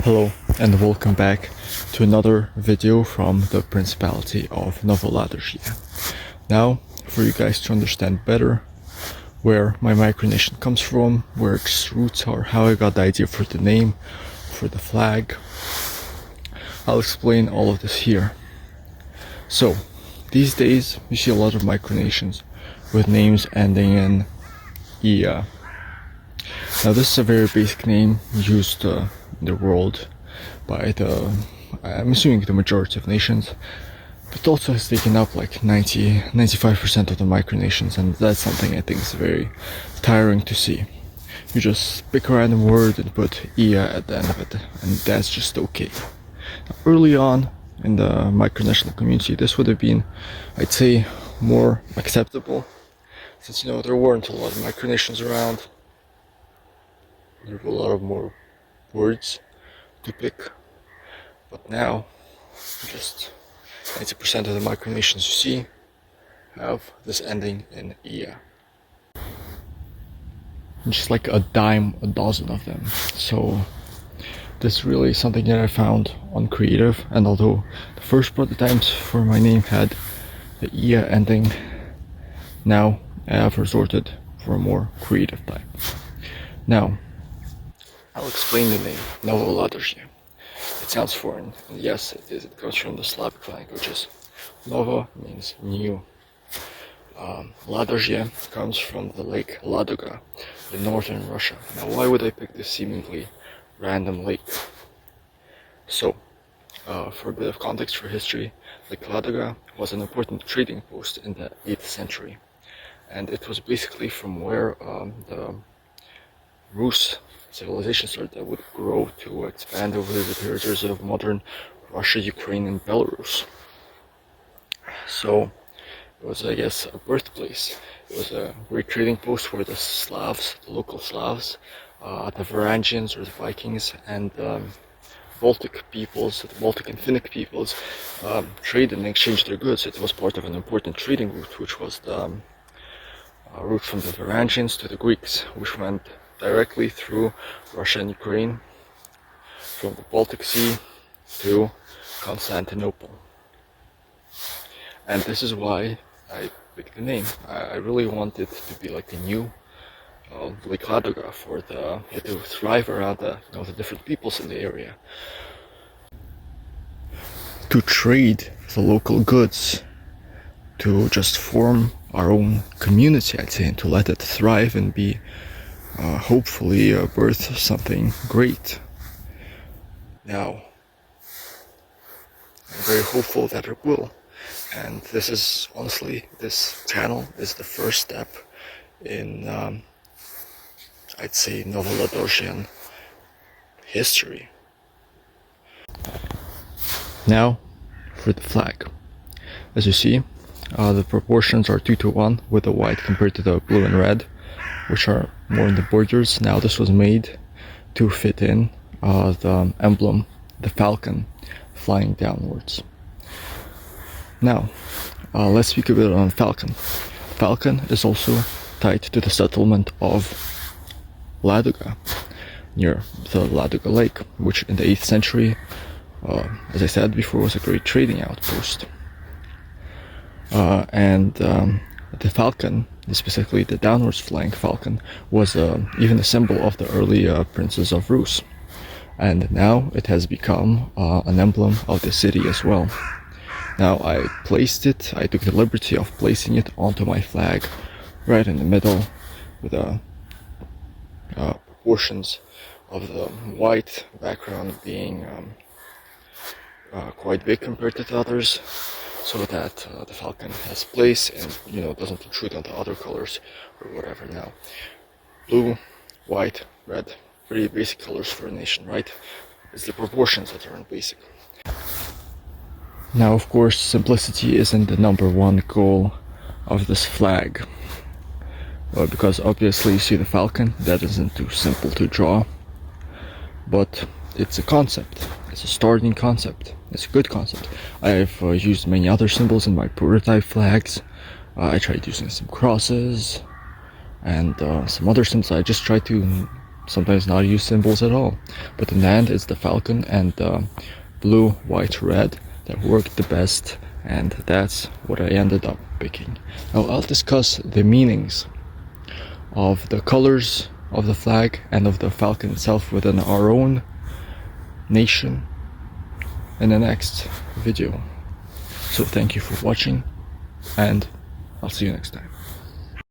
Hello and welcome back to another video from the Principality of Novoladožje. Now, for you guys to understand better where my micronation comes from, where its roots are, how I got the idea for the name, for the flag, I'll explain all of this here. So, these days you see a lot of micronations with names ending in ia. Now this is a very basic name used in the world by I'm assuming the majority of nations, but also has taken up like 95% of the micronations, and that's something I think is very tiring to see. You just pick a random word and put ia at the end of it, and that's just okay. Now, early on in the micronational community, this would have been, I'd say, more acceptable, since there weren't a lot of micronations around. There were a lot of more words to pick, but now just 90% of the micronations you see have this ending in ia. Just like a dime a dozen of them. So this is really something that I found on Creative, and although the first prototypes for my name had the ia ending, now I have resorted for a more creative type. Now, I'll explain the name, Novoladožje. It sounds foreign, and yes, it is. It comes from the Slavic languages. Nova means new. Ladožje comes from the lake Ladoga in northern Russia. Now, why would I pick this seemingly random lake? So, for a bit of context for history, Lake Ladoga was an important trading post in the 8th century. And it was basically from where the Rus civilization started that would grow to expand over the territories of modern Russia, Ukraine, and Belarus. So it was, I guess, a birthplace. It was a great trading post where the Slavs, the local Slavs, the Varangians or the Vikings, and Baltic peoples, the Baltic and Finnic peoples, traded and exchanged their goods. It was part of an important trading route, which was the route from the Varangians to the Greeks, which went directly through Russia and Ukraine, from the Baltic Sea to Constantinople. And this is why I picked the name. I really wanted to be like the new Lake Ladoga for to thrive around the different peoples in the area. To trade the local goods, to just form our own community, I'd say, and to let it thrive and be hopefully birth something great. Now, I'm very hopeful that it will, and this is honestly, this channel is the first step in I'd say Novoladožjan history. Now for the flag. As you see, the proportions are 2:1, with the white compared to the blue and red, which are more in the borders. Now this was made to fit in the emblem, the falcon, flying downwards. Now, let's speak a bit on falcon. Falcon is also tied to the settlement of Ladoga, near the Ladoga Lake, which in the 8th century, as I said before, was a great trading outpost. The falcon, specifically the downwards flying falcon, was even a symbol of the early princes of Rus. And now it has become an emblem of the city as well. Now I took the liberty of placing it onto my flag right in the middle, with the proportions of the white background being quite big compared to the others, so that the falcon has place and doesn't intrude onto other colors or whatever. Now, blue, white, red, pretty basic colors for a nation, right? It's the proportions that aren't basic. Now, of course, simplicity isn't the #1 goal of this flag, because obviously you see the falcon, that isn't too simple to draw, but it's a concept. It's a starting concept. It's a good concept. I've used many other symbols in my prototype flags. I tried using some crosses and some other symbols. I just tried to sometimes not use symbols at all. But in the end, it's the falcon and the blue, white, red that worked the best, and that's what I ended up picking. Now I'll discuss the meanings of the colors of the flag and of the falcon itself within our own nation in the next video. So thank you for watching, and I'll see you next time.